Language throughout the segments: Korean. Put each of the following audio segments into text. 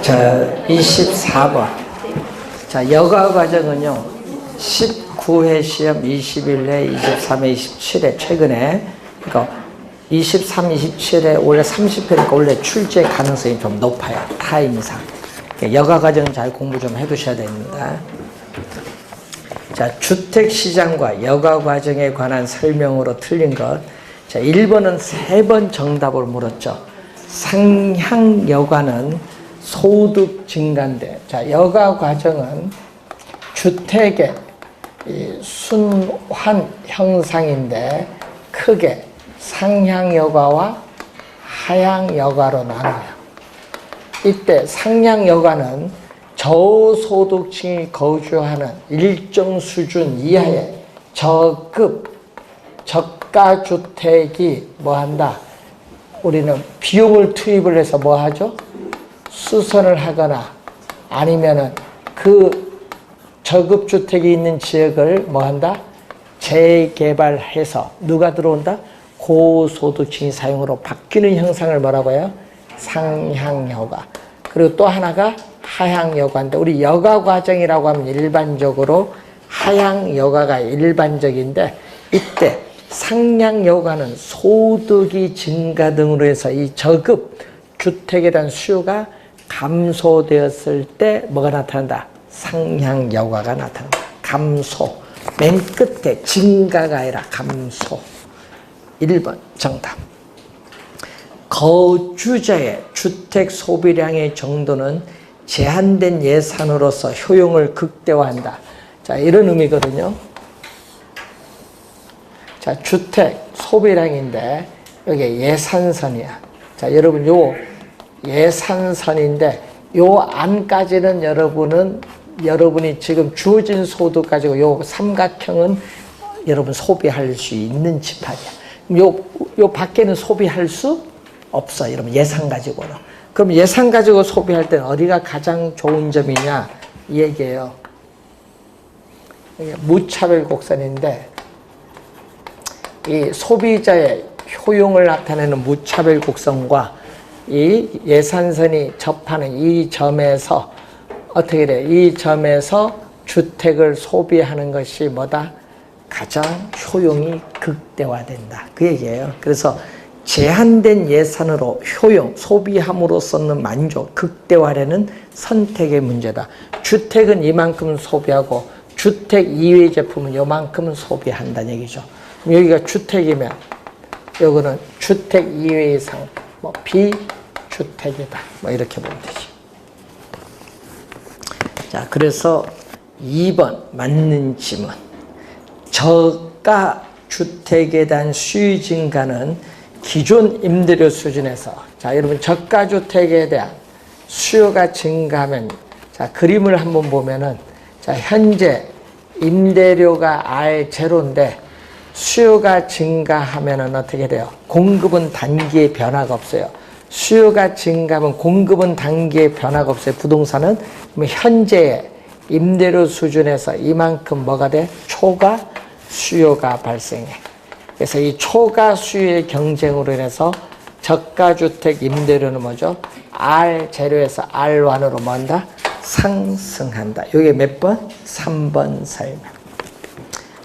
자, 24번. 자, 여가 과정은요, 19회 시험 21회, 23회, 27회, 최근에, 그러니까 23, 27회, 원래 30회니까 원래 출제 가능성이 좀 높아요. 타임상. 여가 과정 잘 공부 좀 해두셔야 됩니다. 자, 주택시장과 여가 과정에 관한 설명으로 틀린 것. 자, 1번은 3번 정답을 물었죠. 상향 여가는 소득 증가인데, 자, 여가 과정은 주택의 순환 형상인데, 크게 상향 여가와 하향 여가로 나눠요. 이때 상향 여가는 저소득층이 거주하는 일정 수준 이하의 저급, 저가 주택이 뭐 한다? 우리는 비용을 투입을 해서 뭐 하죠? 수선을 하거나 아니면은 그 저급 주택이 있는 지역을 뭐 한다? 재개발해서 누가 들어온다? 고소득층이 사용으로 바뀌는 형상을 뭐라고 해요? 상향 여가. 그리고 또 하나가 하향 여가인데, 우리 여가 과정이라고 하면 일반적으로 하향 여가가 일반적인데, 이때 상향 여가는 소득이 증가 등으로 해서 이 저급 주택에 대한 수요가 감소되었을 때 뭐가 나타난다? 상향 여가가 나타난다. 감소. 맨 끝에 증가가 아니라 감소. 1번 정답. 거주자의 주택 소비량의 정도는 제한된 예산으로서 효용을 극대화한다. 자, 이런 의미거든요. 자, 주택 소비량인데 여기 예산선이야. 자, 여러분 요 예산선인데 요 안까지는 여러분이 지금 주어진 소득 가지고 요 삼각형은 여러분 소비할 수 있는 지판이야. 요 밖에는 소비할 수 없어. 여러분 예산 가지고는. 그럼 예산 가지고 소비할 때는 어디가 가장 좋은 점이냐 이 얘기예요. 이게 무차별 곡선인데 이 소비자의 효용을 나타내는 무차별 곡선과 이 예산선이 접하는 이 점에서 어떻게 돼? 이 점에서 주택을 소비하는 것이 뭐다? 가장 효용이 극대화된다. 그 얘기예요. 그래서 제한된 예산으로 효용, 소비함으로써는 만족, 극대화라는 선택의 문제다. 주택은 이만큼 소비하고 주택 이외의 제품은 요만큼은 소비한다는 얘기죠. 여기가 주택이면 여기는 주택 이외의 상, 뭐 비주택이다. 뭐 이렇게 보면 되지. 자, 그래서 2번 맞는 질문. 저가 주택에 대한 수요 증가는 기존 임대료 수준에서, 자, 여러분 저가 주택에 대한 수요가 증가하면, 자, 그림을 한번 보면은, 자, 현재 임대료가 R0인데 수요가 증가하면은 어떻게 돼요? 공급은 단기에 변화가 없어요. 수요가 증가하면 공급은 단기에 변화가 없어요. 부동산은. 그럼 현재 임대료 수준에서 이만큼 뭐가 돼? 초과 수요가 발생해. 그래서 이 초과 수요의 경쟁으로 인해서 저가주택 임대료는 뭐죠? R0에서 R1으로 뭐한다? 상승한다. 이게 몇 번? 3번 설명.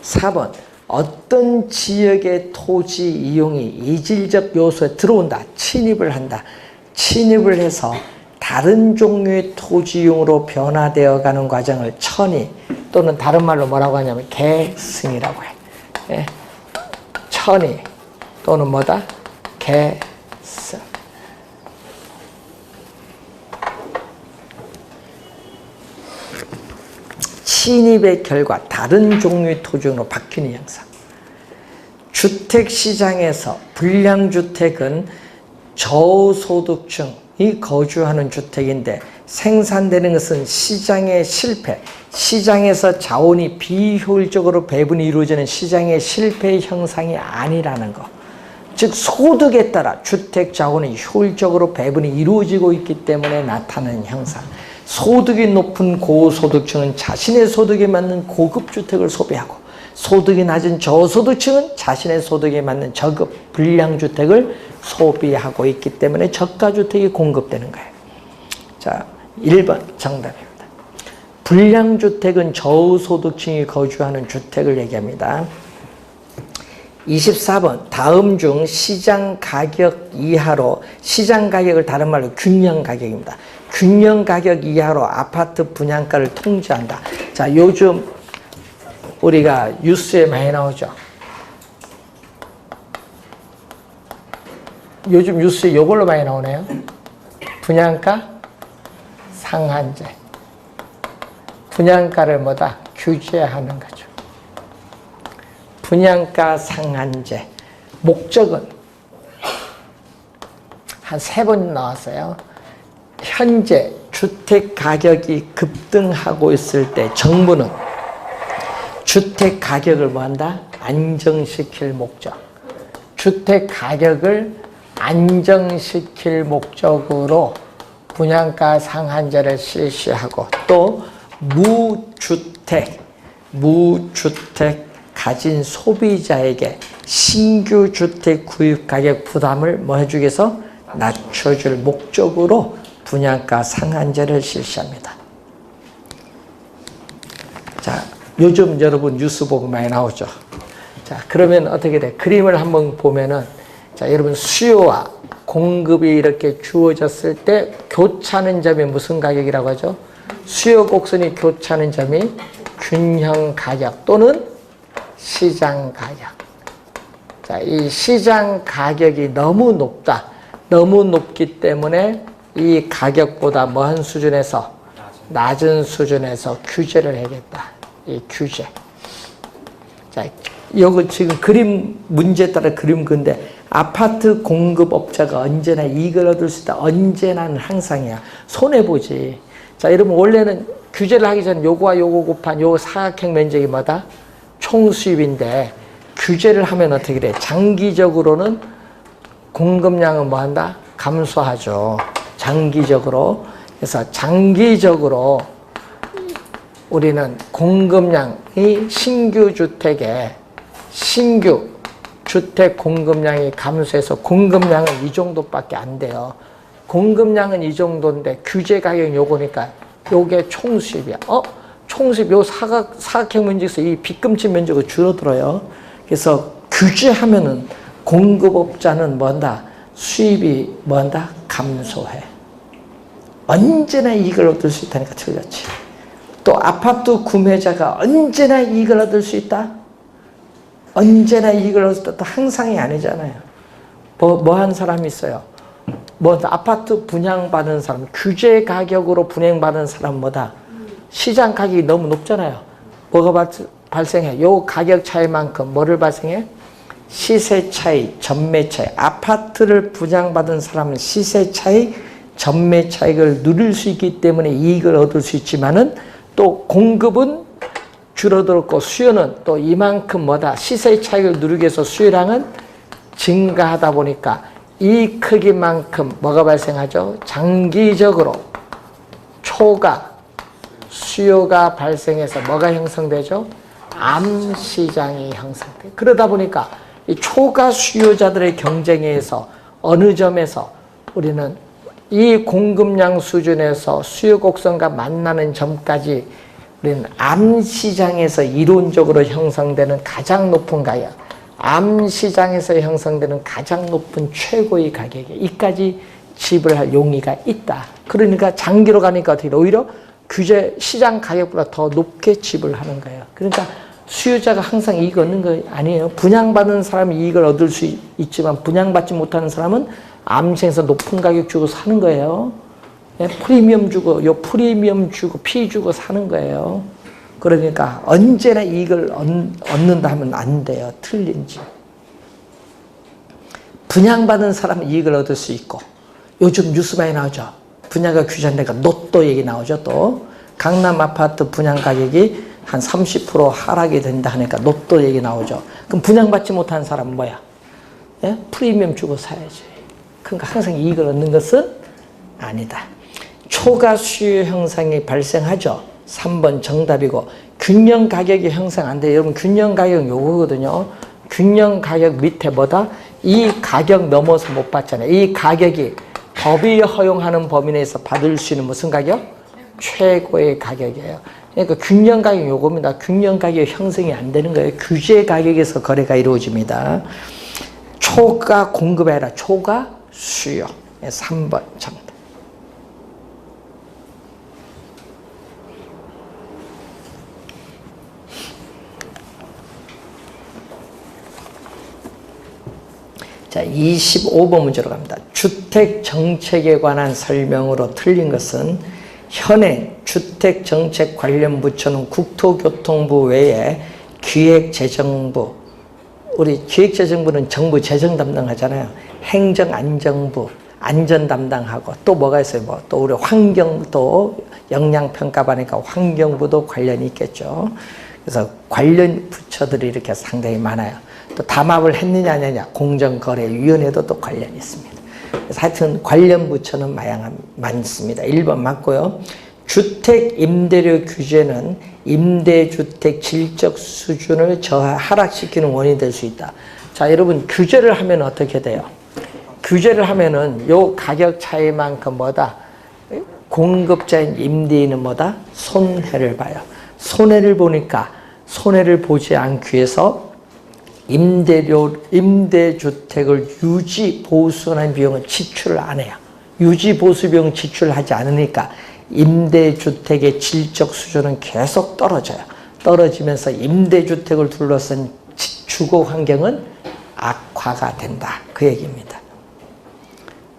4번. 어떤 지역의 토지 이용이 이질적 요소에 들어온다. 침입을 한다. 침입을 해서 다른 종류의 토지 이용으로 변화되어 가는 과정을 천이, 또는 다른 말로 뭐라고 하냐면 계승이라고 해. 예? 천이 또는 뭐다? 계승. 침입의 결과 다른 종류의 토지로 바뀌는 현상. 주택시장에서 불량주택은 저소득층이 거주하는 주택인데 생산되는 것은 시장의 실패, 시장에서 자원이 비효율적으로 배분이 이루어지는 시장의 실패의 형상이 아니라는 것. 즉 소득에 따라 주택 자원이 효율적으로 배분이 이루어지고 있기 때문에 나타나는 형상. 소득이 높은 고소득층은 자신의 소득에 맞는 고급 주택을 소비하고, 소득이 낮은 저소득층은 자신의 소득에 맞는 저급 불량주택을 소비하고 있기 때문에 저가주택이 공급되는 거예요. 자, 1번 정답입니다. 불량주택은 저소득층이 거주하는 주택을 얘기합니다. 24번 다음 중 시장 가격 이하로, 시장 가격을 다른 말로 균형 가격입니다. 균형 가격 이하로 아파트 분양가를 통제한다. 자, 요즘 우리가 뉴스에 많이 나오죠. 요즘 뉴스에 이걸로 많이 나오네요. 분양가 상한제. 분양가를 뭐다? 규제하는 거죠. 분양가 상한제. 목적은 한 3번 나왔어요. 현재 주택 가격이 급등하고 있을 때 정부는 주택 가격을 뭐한다? 안정시킬 목적. 주택 가격을 안정시킬 목적으로 분양가 상한제를 실시하고, 또 무주택 가진 소비자에게 신규 주택 구입 가격 부담을 뭐 해주기 위해서 낮춰줄 목적으로 분양가 상한제를 실시합니다. 자, 요즘 여러분 뉴스 보고 많이 나오죠. 자, 그러면 어떻게 돼? 그림을 한번 보면은, 자, 여러분 수요와 공급이 이렇게 주어졌을 때 교차하는 점이 무슨 가격이라고 하죠? 수요 곡선이 교차하는 점이 균형 가격 또는 시장 가격. 자, 이 시장 가격이 너무 높다. 너무 높기 때문에 이 가격보다 뭐한 수준에서, 낮은 수준에서 규제를 해야겠다. 이 규제. 자, 요거 지금 그림 문제에 따라 그림 근데 아파트 공급업자가 언제나 이익을 얻을 수 있다. 언제나는 항상이야. 손해보지. 자, 여러분 원래는 규제를 하기 전에 요거와 요거 곱한 요 사각형 면적이 뭐다? 총수입인데 규제를 하면 어떻게 돼? 장기적으로는 공급량은 뭐 한다? 감소하죠. 장기적으로. 그래서 장기적으로 우리는 공급량이 신규 주택에 신규 주택 공급량이 감소해서 공급량은 이 정도밖에 안 돼요. 공급량은 이 정도인데 규제 가격이 요거니까 요게 총수입이야. 총수입 요 사각형 면적에서 이 빗금치 면적이 줄어들어요. 그래서 규제하면은 공급업자는 뭐한다? 수입이 뭐한다? 감소해. 언제나 이익을 얻을 수 있다니까 틀렸지. 또 아파트 구매자가 언제나 이익을 얻을 수 있다? 언제나 이익을 얻을 수 있다. 항상이 아니잖아요. 뭐 한 사람이 있어요. 아파트 분양받은 사람, 규제 가격으로 분양받은 사람 뭐다? 시장 가격이 너무 높잖아요. 뭐가 발생해? 요 가격 차이만큼 뭐를 발생해? 시세 차이, 전매 차이. 아파트를 분양받은 사람은 시세 차이, 전매 차익을 누릴 수 있기 때문에 이익을 얻을 수 있지만은 또 공급은 줄어들었고 수요는 또 이만큼 뭐다? 시세 차익을 누리기 위해서 수요량은 증가하다 보니까 이 크기만큼 뭐가 발생하죠? 장기적으로 초과 수요가 발생해서 뭐가 형성되죠? 암시장이 형성돼. 그러다 보니까 이 초과 수요자들의 경쟁에 의해서 어느 점에서 우리는 이 공급량 수준에서 수요 곡선과 만나는 점까지 우리는 암시장에서 이론적으로 형성되는 가장 높은 가격, 암시장에서 형성되는 가장 높은 최고의 가격에 이까지 지불할 용의가 있다. 그러니까 장기로 가니까 어떻게 돼? 오히려 규제 시장 가격보다 더 높게 지불하는 거예요. 그러니까 수요자가 항상 이익 얻는 거 아니에요. 분양받는 사람이 이익을 얻을 수 있지만 분양받지 못하는 사람은 암시장에서 높은 가격 주고 사는 거예요. 프리미엄 주고 피 주고 사는 거예요. 그러니까 언제나 이익을 얻는다 하면 안 돼요. 틀린지. 분양받은 사람은 이익을 얻을 수 있고, 요즘 뉴스 많이 나오죠. 분양가 규제한다니까 로또 얘기 나오죠. 또 강남 아파트 분양 가격이 한 30% 하락이 된다 하니까 로또 얘기 나오죠. 그럼 분양받지 못한 사람은 뭐야? 예? 프리미엄 주고 사야지. 그러니까 항상 이익을 얻는 것은 아니다. 초과 수요 형상이 발생하죠. 3번 정답이고, 균형 가격이 형성 안 돼요. 여러분 균형 가격은 요거거든요. 균형 가격 밑에 뭐다? 이 가격 넘어서 못 받잖아요. 이 가격이 법이 허용하는 범위 내에서 받을 수 있는 무슨 가격? 최고의 가격이에요. 그러니까 균형 가격 요겁니다. 균형 가격 형성이 안 되는 거예요. 규제 가격에서 거래가 이루어집니다. 초가 공급이 아니라 초가 수요. 3번 정답. 자, 25번 문제로 갑니다. 주택 정책에 관한 설명으로 틀린 것은 현행 주택 정책 관련 부처는 국토교통부 외에 기획재정부, 우리 기획재정부는 정부 재정 담당하잖아요. 행정안전부, 안전 담당하고 또 뭐가 있어요? 뭐 또 우리 환경도 영양평가반이니까 환경부도 관련이 있겠죠. 그래서 관련 부처들이 이렇게 상당히 많아요. 또 담합을 했느냐 안 했느냐 공정거래위원회도 또 관련이 있습니다. 그래서 하여튼 관련 부처는 많습니다. 1번 맞고요. 주택 임대료 규제는 임대주택 질적 수준을 하락시키는 원인이 될 수 있다. 자, 여러분 규제를 하면 어떻게 돼요? 규제를 하면은 요 가격 차이만큼 뭐다? 공급자인 임대인은 뭐다? 손해를 봐요. 손해를 보니까 손해를 보지 않기 위해서 임대주택을 유지, 보수하는 비용은 지출을 안 해요. 유지, 보수 비용은 지출하지 않으니까 임대주택의 질적 수준은 계속 떨어져요. 떨어지면서 임대주택을 둘러싼 주거 환경은 악화가 된다. 그 얘기입니다.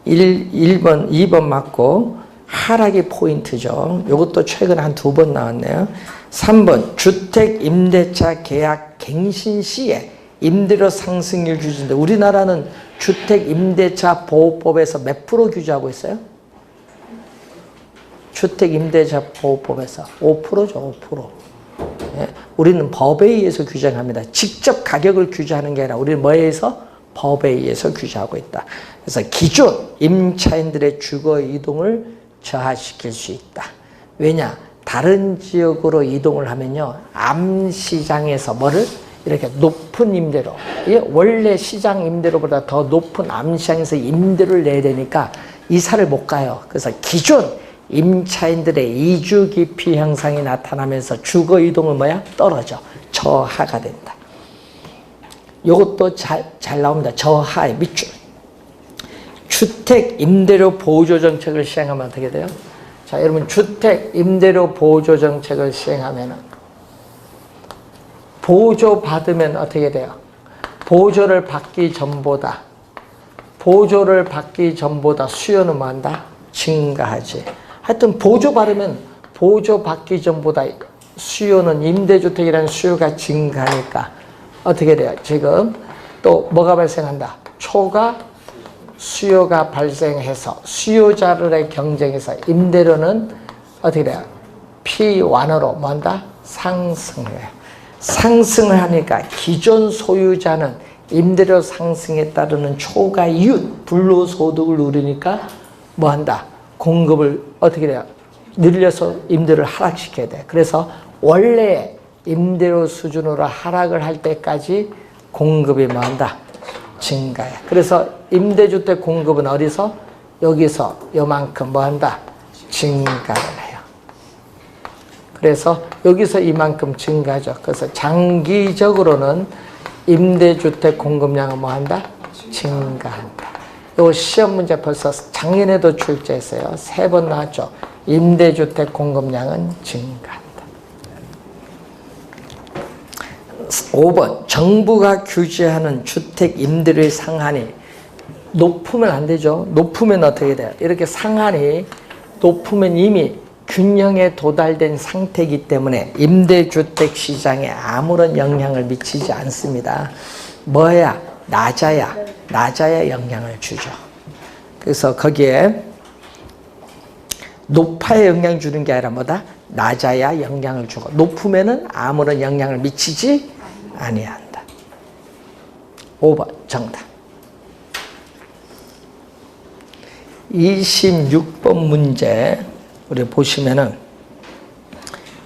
2번 맞고 하락이 포인트죠. 이것도 최근에 한 2번 나왔네요. 3번 주택 임대차 계약 갱신 시에 임대료 상승률 규제인데 우리나라는 주택 임대차 보호법에서 몇 프로 규제하고 있어요? 주택 임대차 보호법에서 5%죠. 5%. 예, 우리는 법에 의해서 규정합니다. 직접 가격을 규제하는 게 아니라 우리는 뭐에 의해서? 법에 의해서 규제하고 있다. 그래서 기존 임차인들의 주거 이동을 저하시킬 수 있다. 왜냐? 다른 지역으로 이동을 하면요. 암시장에서 뭐를? 이렇게 높은 임대료, 원래 시장 임대료보다 더 높은 암시장에서 임대료를 내야 되니까 이사를 못 가요. 그래서 기존 임차인들의 이주 기피 현상이 나타나면서 주거 이동은 뭐야? 떨어져. 저하가 된다. 이것도 잘 나옵니다. 저하의 밑줄. 주택 임대료 보호조 정책을 시행하면 어떻게 돼요? 자, 여러분 주택 임대료 보호조 정책을 시행하면은 보조 받으면 어떻게 돼요? 보조를 받기 전보다 수요는 뭐 한다? 증가하지. 하여튼 보조 받으면 보조 받기 전보다 수요는 임대주택이라는 수요가 증가하니까 어떻게 돼요? 지금 또 뭐가 발생한다? 초과 수요가 발생해서 수요자들의 경쟁에서 임대료는 어떻게 돼요? P1으로 뭐 한다? 상승해요. 상승을 하니까 기존 소유자는 임대료 상승에 따르는 초과 이윤, 불로소득을 누리니까 뭐 한다? 공급을 어떻게 돼요? 늘려서 임대료를 하락시켜야 돼. 그래서 원래 임대료 수준으로 하락을 할 때까지 공급이 뭐 한다? 증가해. 그래서 임대주택 공급은 어디서? 여기서 요만큼 뭐 한다? 증가를 해요. 그래서 여기서 이만큼 증가하죠. 그래서 장기적으로는 임대주택 공급량은 뭐 한다? 증가한다. 요 시험 문제 벌써 작년에도 출제했어요. 3번 나왔죠. 임대주택 공급량은 증가한다. 5번 정부가 규제하는 주택 임대료의 상한이 높으면 안 되죠. 높으면 어떻게 돼요? 이렇게 상한이 높으면 이미 균형에 도달된 상태이기 때문에 임대주택 시장에 아무런 영향을 미치지 않습니다. 뭐야? 낮아야 영향을 주죠. 그래서 거기에 높아야 영향 주는 게 아니라 뭐다? 낮아야 영향을 주고 높으면은 아무런 영향을 미치지 아니한다. 5번 정답. 26번 문제 우리 보시면은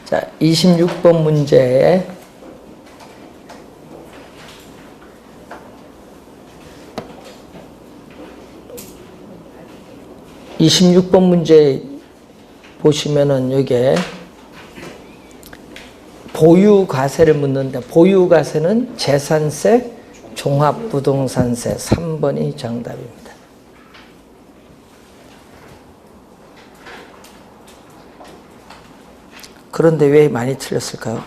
자 26번 문제에 26번 문제 보시면은 여기에 보유과세를 묻는데 보유과세는 재산세, 종합부동산세 3번이 정답입니다. 그런데 왜 많이 틀렸을까요?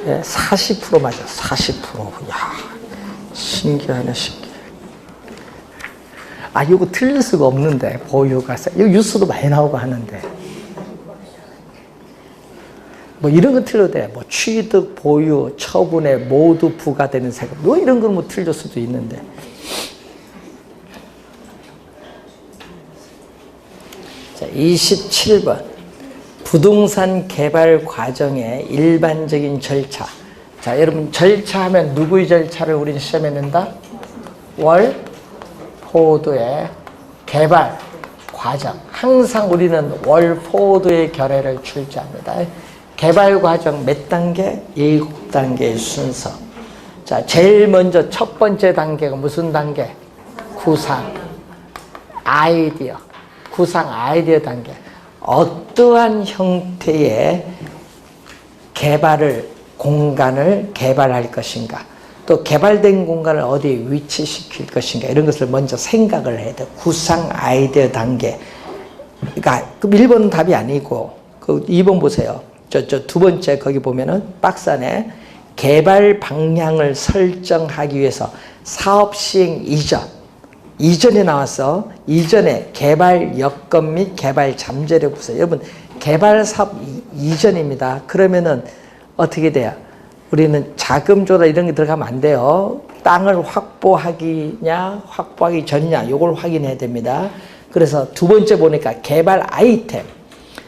40% 맞아. 40%. 야, 신기하네, 신기해. 아, 이거 틀릴 수가 없는데, 보유과세. 이거 뉴스도 많이 나오고 하는데. 뭐 이런 거 틀려도 돼. 뭐 취득, 보유, 처분에 모두 부과되는 세금. 뭐 이런 건 뭐 틀릴 수도 있는데. 자, 27번. 부동산 개발 과정의 일반적인 절차. 자, 여러분, 절차하면 누구의 절차를 우리는 시험에 낸다? 월포도의 개발 과정. 항상 우리는 월포도의 결례를 출제합니다. 개발 과정 몇 단계? 7단계의 순서. 자, 제일 먼저 첫 번째 단계가 무슨 단계? 구상. 아이디어. 구상 아이디어 단계. 어떠한 형태의 공간을 개발할 것인가, 또 개발된 공간을 어디에 위치시킬 것인가, 이런 것을 먼저 생각을 해야 돼. 구상 아이디어 단계. 그러니까 1번은 답이 아니고, 2번 보세요. 저 두 번째 거기 보면은 박스 안에 개발 방향을 설정하기 위해서 사업 시행 이전에 나왔어. 이전에 개발 여건 및 개발 잠재력 보세요. 여러분, 개발 사업 이전입니다. 그러면은 어떻게 돼요? 우리는 자금 조달 이런 게 들어가면 안 돼요. 땅을 확보하기냐, 확보하기 전이냐, 요걸 확인해야 됩니다. 그래서 두 번째 보니까 개발 아이템,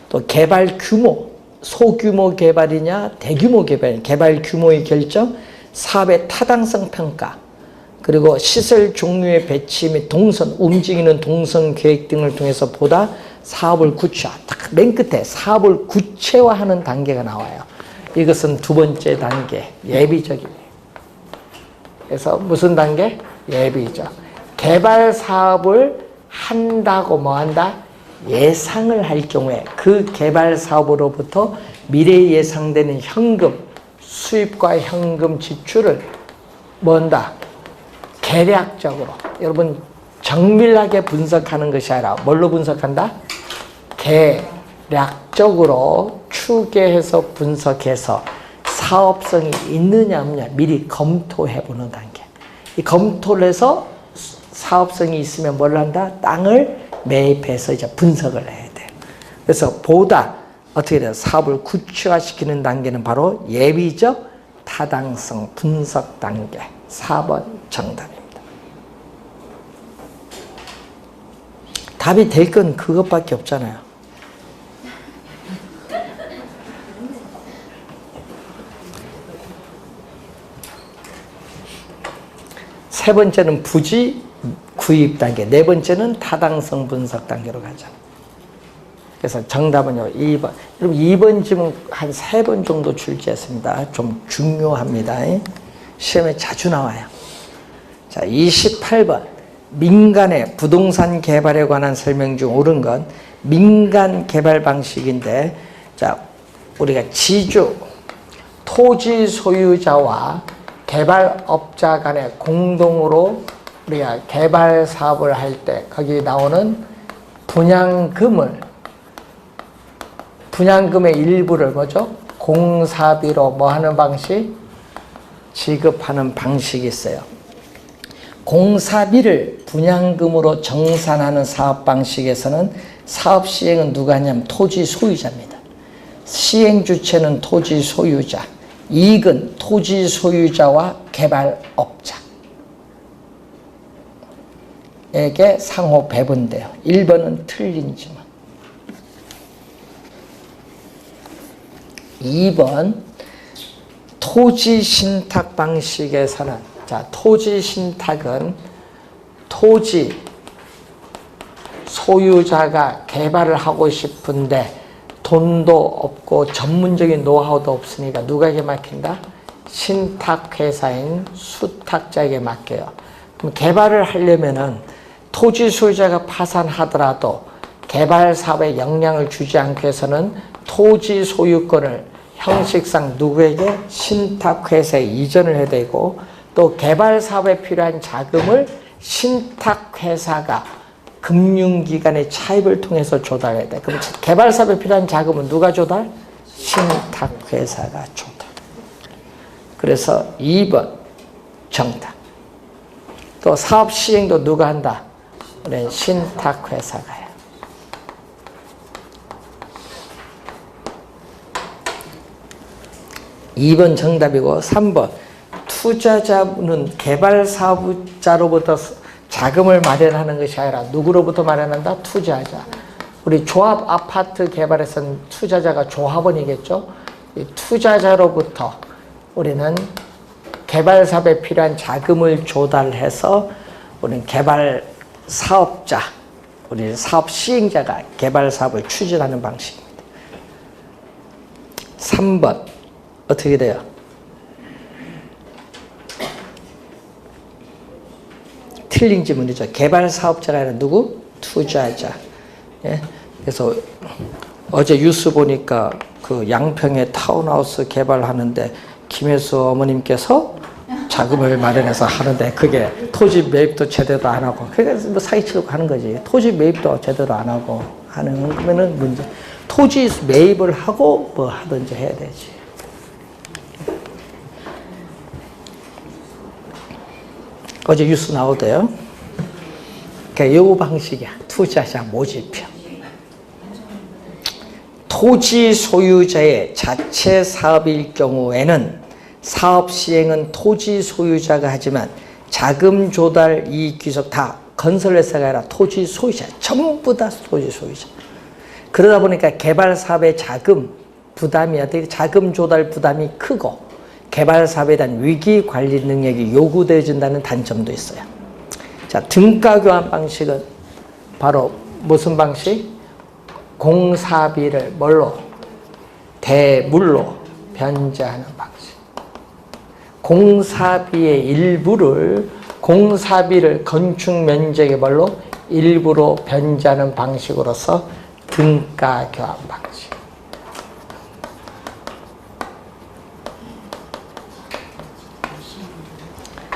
또 개발 규모, 소규모 개발이냐, 대규모 개발이냐, 개발 규모의 결정, 사업의 타당성 평가, 그리고 시설 종류의 배치 및 동선, 움직이는 동선 계획 등을 통해서 보다 사업을 구체화. 딱 맨 끝에 사업을 구체화하는 단계가 나와요. 이것은 두 번째 단계, 예비적이에요. 그래서 무슨 단계? 예비적. 개발 사업을 한다고 뭐 한다? 예상을 할 경우에 그 개발 사업으로부터 미래에 예상되는 현금, 수입과 현금 지출을 뭐 한다? 계략적으로, 여러분, 정밀하게 분석하는 것이 아니라 뭘로 분석한다? 계략적으로 추계해서 분석해서 사업성이 있느냐 없느냐 미리 검토해보는 단계. 이 검토를 해서 사업성이 있으면 뭘 한다? 땅을 매입해서 이제 분석을 해야 돼. 그래서 보다 어떻게 돼요? 사업을 구체화시키는 단계는 바로 예비적 타당성 분석 단계. 4번 정답입니다. 답이 될 건 그것밖에 없잖아요. 세 번째는 부지 구입 단계, 네 번째는 타당성 분석 단계로 가죠. 그래서 정답은요, 2번. 여러분, 2번 지문 한 3번 정도 출제했습니다. 좀 중요합니다. 시험에 자주 나와요. 자, 28번. 민간의 부동산 개발에 관한 설명 중 옳은 건 민간 개발 방식인데, 자, 우리가 지주, 토지 소유자와 개발업자 간에 공동으로 우리가 개발 사업을 할 때 거기 나오는 분양금의 일부를 뭐죠? 공사비로 뭐 하는 방식? 지급하는 방식이 있어요. 공사비를 분양금으로 정산하는 사업 방식에서는 사업 시행은 누가 하냐면 토지 소유자입니다. 시행 주체는 토지 소유자, 이익은 토지 소유자와 개발업자에게 상호 배분돼요. 1번은 틀린지만. 2번 토지 신탁 방식에서는, 자, 토지 신탁은 토지 소유자가 개발을 하고 싶은데 돈도 없고 전문적인 노하우도 없으니까 누구에게 맡긴다? 신탁회사인 수탁자에게 맡겨요. 그럼 개발을 하려면은 토지 소유자가 파산하더라도 개발 사업에 영향을 주지 않기 위해서는 토지 소유권을 형식상 누구에게? 신탁회사에 이전을 해야 되고, 또 개발 사업에 필요한 자금을 신탁회사가 금융기관의 차입을 통해서 조달해야 돼. 그럼 개발 사업에 필요한 자금은 누가 조달? 신탁회사가 조달. 그래서 2번 정답. 또 사업 시행도 누가 한다? 우리 신탁회사가 해요. 2번 정답이고, 3번 투자자는 개발 사업자로부터 자금을 마련하는 것이 아니라 누구로부터 마련한다? 투자자. 우리 조합 아파트 개발에서는 투자자가 조합원이겠죠. 이 투자자로부터 우리는 개발 사업에 필요한 자금을 조달해서 우리는 개발 사업자, 우리 사업 시행자가 개발 사업을 추진하는 방식입니다. 3번 어떻게 돼요? 틀린 지문이죠. 개발 사업자가 아니라 누구? 투자자. 예? 그래서 어제 뉴스 보니까 그 양평에 타운하우스 개발하는데 김혜수 어머님께서 자금을 마련해서 하는데 그게 토지 매입도 제대로 안 하고, 그래서 뭐 사기치려고 하는 거지. 토지 매입도 제대로 안 하고 하는 거면은 문제. 토지 매입을 하고 뭐 하든지 해야 되지. 어제 뉴스 나오대요. 그러니까 요 방식이야. 투자자 모집형. 토지 소유자의 자체 사업일 경우에는 사업 시행은 토지 소유자가 하지만 자금 조달, 이익 귀속 다 건설회사가 아니라 토지 소유자, 전부 다 토지 소유자. 그러다 보니까 개발 사업의 자금 부담이 자금 조달 부담이 크고 개발 사업에 대한 위기 관리 능력이 요구되어진다는 단점도 있어요. 자, 등가 교환 방식은 바로 무슨 방식? 공사비를 뭘로? 대물로 변제하는 방식. 공사비의 일부를, 공사비를 건축 면적의 뭘로? 일부로 변제하는 방식으로서 등가 교환 방식.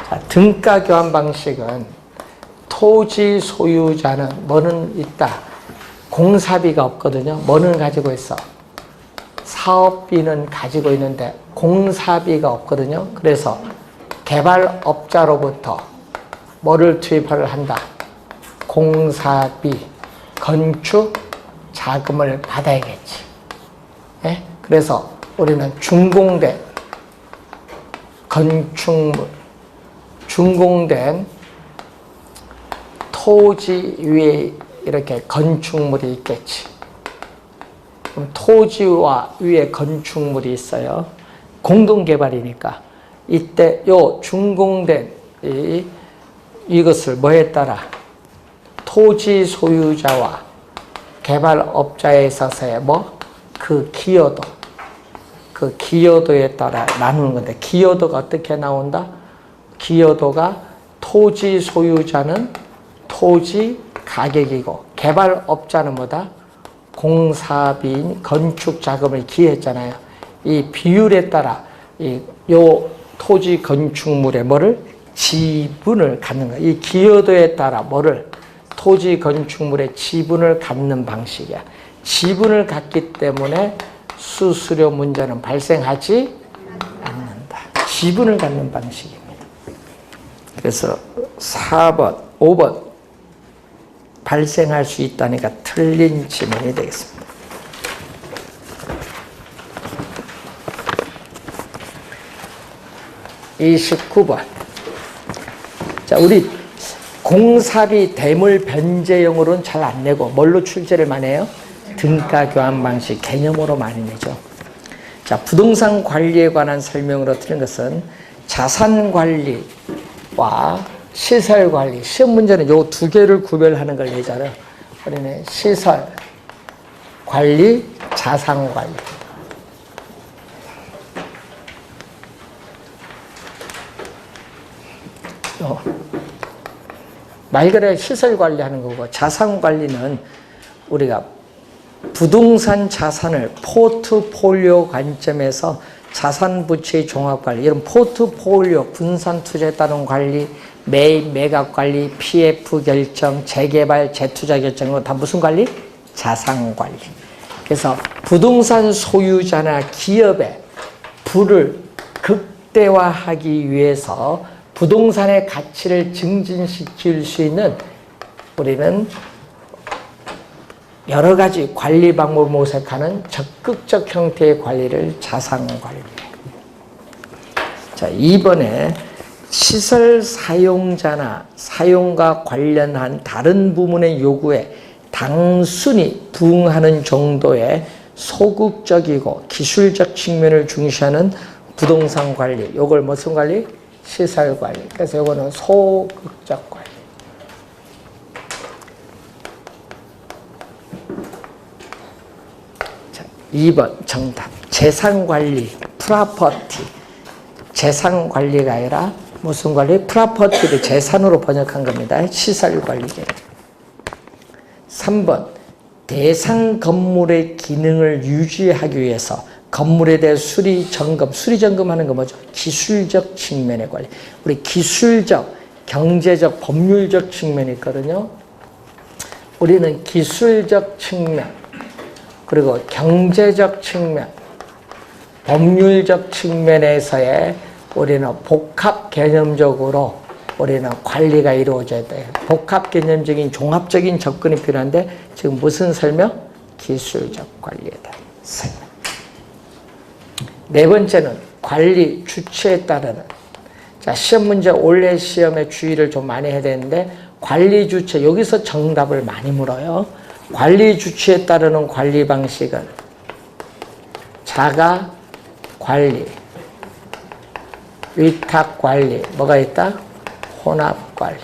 자, 등가 교환 방식은 토지 소유자는 뭐는 있다? 공사비가 없거든요. 뭐는 가지고 있어? 사업비는 가지고 있는데 공사비가 없거든요. 그래서 개발업자로부터 뭐를 투입을 한다? 공사비, 건축 자금을 받아야겠지. 예? 그래서 우리는 준공된 건축물, 준공된 토지 위에 이렇게 건축물이 있겠지. 그럼 토지와 위에 건축물이 있어요. 공동개발이니까. 이때 요 준공된 이것을 뭐에 따라? 토지 소유자와 개발업자에 있어서의 그 기여도. 그 기여도에 따라 나누는 건데, 기여도가 어떻게 나온다? 기여도가 토지 소유자는 토지 가격이고 개발업자는 뭐다? 공사비인 건축 자금을 기여했잖아요. 이 비율에 따라 요 토지 건축물에 뭐를? 지분을 갖는 거야. 이 기여도에 따라 뭐를? 토지 건축물의 지분을 갖는 방식이야. 지분을 갖기 때문에 수수료 문제는 발생하지 않는다. 지분을 갖는 방식입니다. 그래서 4번, 5번 발생할 수 있다니까 틀린 지문이 되겠습니다. (29번) 자, 우리 공사비 대물 변제용으로는 잘 안 내고 뭘로 출제를 많이 해요? 등가 교환 방식 개념으로 많이 내죠. 자, 부동산 관리에 관한 설명으로 드린 것은 자산 관리와 시설 관리. 시험 문제는 요 두 개를 구별하는 걸 내잖아요. 우리는 시설 관리, 자산 관리. 말 그대로 시설 관리하는 거고, 자산 관리는 우리가 부동산 자산을 포트폴리오 관점에서 자산 부채의 종합 관리, 이런 포트폴리오, 분산 투자에 따른 관리, 매입, 매각 관리, PF 결정, 재개발, 재투자 결정, 이거 다 무슨 관리? 자산 관리. 그래서 부동산 소유자나 기업의 부를 극대화하기 위해서 부동산의 가치를 증진시킬 수 있는 우리는 여러 가지 관리 방법을 모색하는 적극적 형태의 관리를 자산 관리. 자, 이번에 시설 사용자나 사용과 관련한 다른 부문의 요구에 단순히 부응하는 정도의 소극적이고 기술적 측면을 중시하는 부동산 관리. 이걸 무슨 관리? 시설 관리. 그래서 이거는 소극적 관리. 자, 2번 정답. 재산 관리, 프로퍼티. 재산 관리가 아니라 무슨 관리? 프로퍼티를 재산으로 번역한 겁니다. 시설 관리계. 3번 대상 건물의 기능을 유지하기 위해서 건물에 대해 수리 점검하는 거 뭐죠? 기술적 측면의 관리. 우리 기술적, 경제적, 법률적 측면이 있거든요. 우리는 기술적 측면, 그리고 경제적 측면, 법률적 측면에서의 우리는 복합 개념적으로 우리는 관리가 이루어져야 돼요. 복합 개념적인 종합적인 접근이 필요한데 지금 무슨 설명? 기술적 관리에 대한 설명. 네 번째는 관리 주체에 따르는. 자, 시험 문제 올해 시험에 주의를 좀 많이 해야 되는데 관리 주체, 여기서 정답을 많이 물어요. 관리 주체에 따르는 관리 방식은 자가 관리, 위탁 관리, 뭐가 있다? 혼합 관리.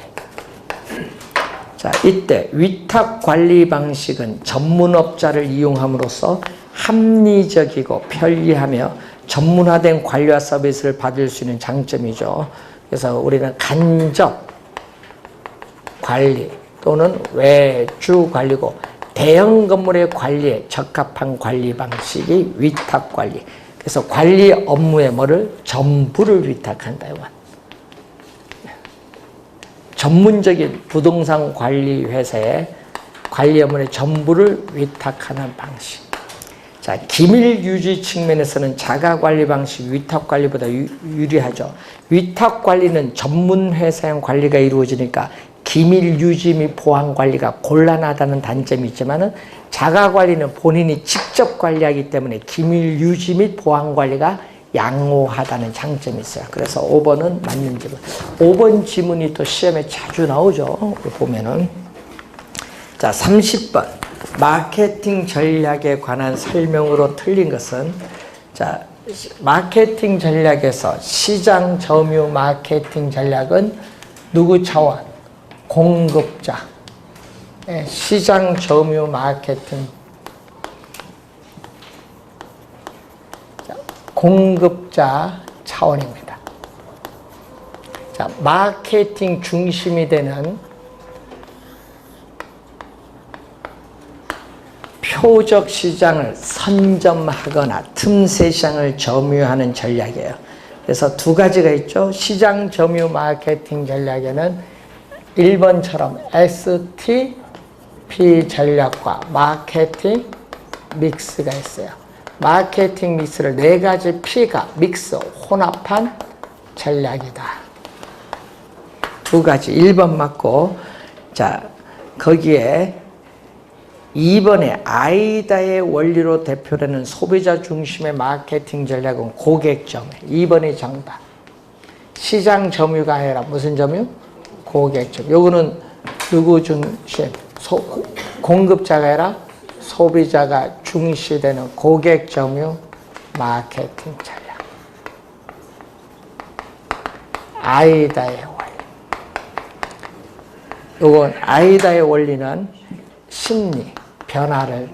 자, 이때 위탁 관리 방식은 전문업자를 이용함으로써 합리적이고 편리하며 전문화된 관리와 서비스를 받을 수 있는 장점이죠. 그래서 우리는 간접 관리 또는 외주 관리고, 대형 건물의 관리에 적합한 관리 방식이 위탁 관리. 그래서 관리 업무의 뭐를? 전부를 위탁한다. 이건. 전문적인 부동산 관리 회사의 관리 업무의 전부를 위탁하는 방식. 자, 기밀 유지 측면에서는 자가 관리 방식, 위탁 관리보다 유리하죠. 위탁 관리는 전문 회사형 관리가 이루어지니까 기밀 유지 및 보안 관리가 곤란하다는 단점이 있지만은 자가 관리는 본인이 직접 관리하기 때문에 기밀 유지 및 보안 관리가 양호하다는 장점이 있어요. 그래서 5번은 맞는 지문. 5번 지문이 또 시험에 자주 나오죠. 보면은. 자, 30번. 마케팅 전략에 관한 설명으로 틀린 것은, 자, 마케팅 전략에서 시장 점유 마케팅 전략은 누구 차원? 공급자. 네, 시장 점유 마케팅. 자, 공급자 차원입니다. 자, 마케팅 중심이 되는 표적 시장을 선점하거나 틈새 시장을 점유하는 전략이에요. 그래서 두 가지가 있죠. 시장 점유 마케팅 전략에는 1번처럼 STP 전략과 마케팅 믹스가 있어요. 마케팅 믹스를 네 가지 P가 믹스, 혼합한 전략이다. 두 가지. 1번 맞고, 자, 거기에 2번에 아이다의 원리로 대표되는 소비자 중심의 마케팅 전략은 고객점에. 2번이 정답. 시장 점유가 아니라 무슨 점유? 고객점. 요거는 누구 중심? 공급자가 아니라 소비자가 중시되는 고객 점유 마케팅 전략. 아이다의 원리. 요건 아이다의 원리는 심리, 변화를,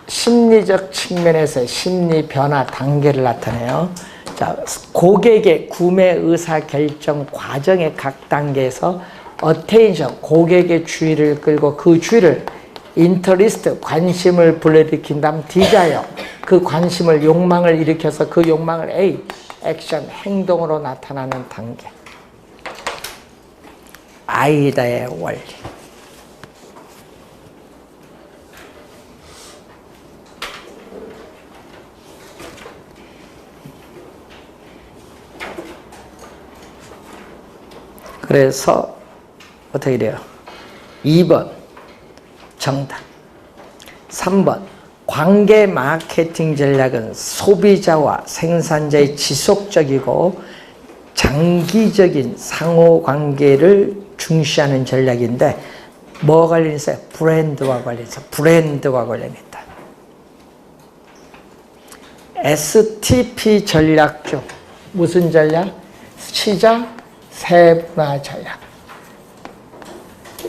심리적 측면에서 심리 변화 단계를 나타내요. 자, 고객의 구매 의사 결정 과정의 각 단계에서 attention, 고객의 주의를 끌고 그 주의를 interest, 관심을 불러일으킨 다음 desire, 그 관심을 욕망을 일으켜서 그 욕망을 A, 액션, 행동으로 나타나는 단계. 아이다의 원리. 그래서 어떻게 돼요? 2번 정답. 3번 관계 마케팅 전략은 소비자와 생산자의 지속적이고 장기적인 상호관계를 중시하는 전략인데 뭐가 관련있어요? 브랜드와 관련있어요. 브랜드와 관련있다. STP 전략 중 무슨 전략? 시장 세분화 전략.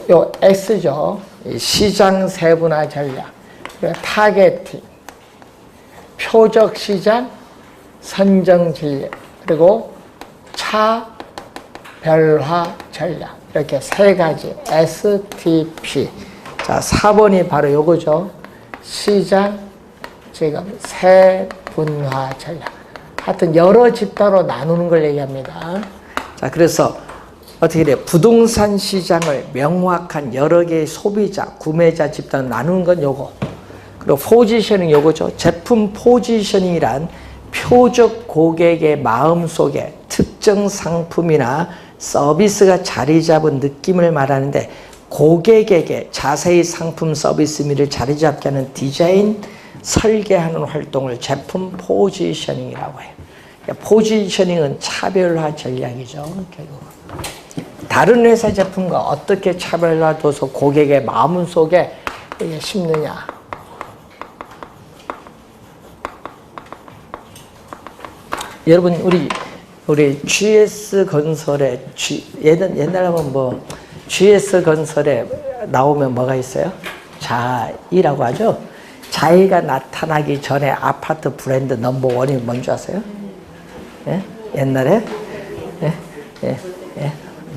요 X죠. 시장 세분화 전략. 타겟팅, 표적 시장, 선정 전략, 그리고 차별화 전략. 이렇게 세 가지 STP. 자, 4번이 바로 요거죠. 시장 지금 세분화 전략. 하여튼 여러 집단으로 나누는 걸 얘기합니다. 자, 그래서 어떻게 돼요? 부동산 시장을 명확한 여러 개의 소비자, 구매자 집단 나누는 건 요거. 그리고 포지셔닝 요거죠. 제품 포지셔닝이란 표적 고객의 마음속에 특정 상품이나 서비스가 자리 잡은 느낌을 말하는데 고객에게 자세히 상품 서비스 미를 자리 잡게 하는 디자인, 설계하는 활동을 제품 포지셔닝이라고 해요. 포지셔닝은 차별화 전략이죠. 결국 다른 회사 제품과 어떻게 차별화둬서 고객의 마음속에 심느냐. 여러분 우리 GS 건설에 옛날에 하면 뭐 GS 건설에 나오면 뭐가 있어요? 자이라고 하죠. 자이가 나타나기 전에 아파트 브랜드 넘버원이 뭔지 아세요? 예? 옛날에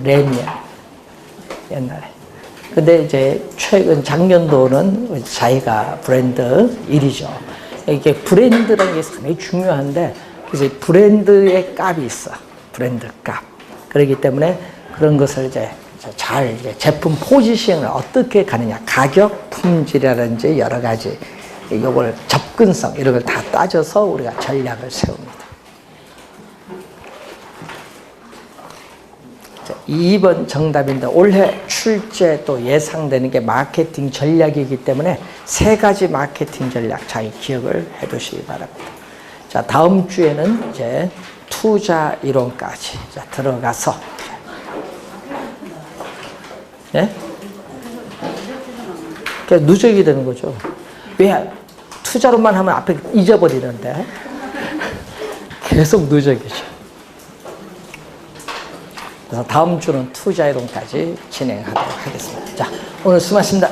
램이야. 옛날에. 근데 이제 최근 작년도는 자이가 브랜드 1위죠. 이게 브랜드라는 게 상당히 중요한데 그래서 브랜드의 값이 있어. 브랜드 값. 그렇기 때문에 그런 것을 이제 잘 제품 포지션을 어떻게 가느냐. 가격, 품질이라든지 여러 가지 요걸 접근성 이런 걸 다 따져서 우리가 전략을 세웁니다. 2번 정답인데 올해 출제 또 예상되는 게 마케팅 전략이기 때문에 세 가지 마케팅 전략 잘 기억을 해 두시기 바랍니다. 자, 다음 주에는 이제 투자 이론까지 자, 들어가서 예? 그러니까 누적이 되는 거죠. 왜? 투자로만 하면 앞에 잊어버리는데 계속 누적이죠. 그래서 다음 주는 투자 이론까지 진행하도록 하겠습니다. 자, 오늘 수고하셨습니다.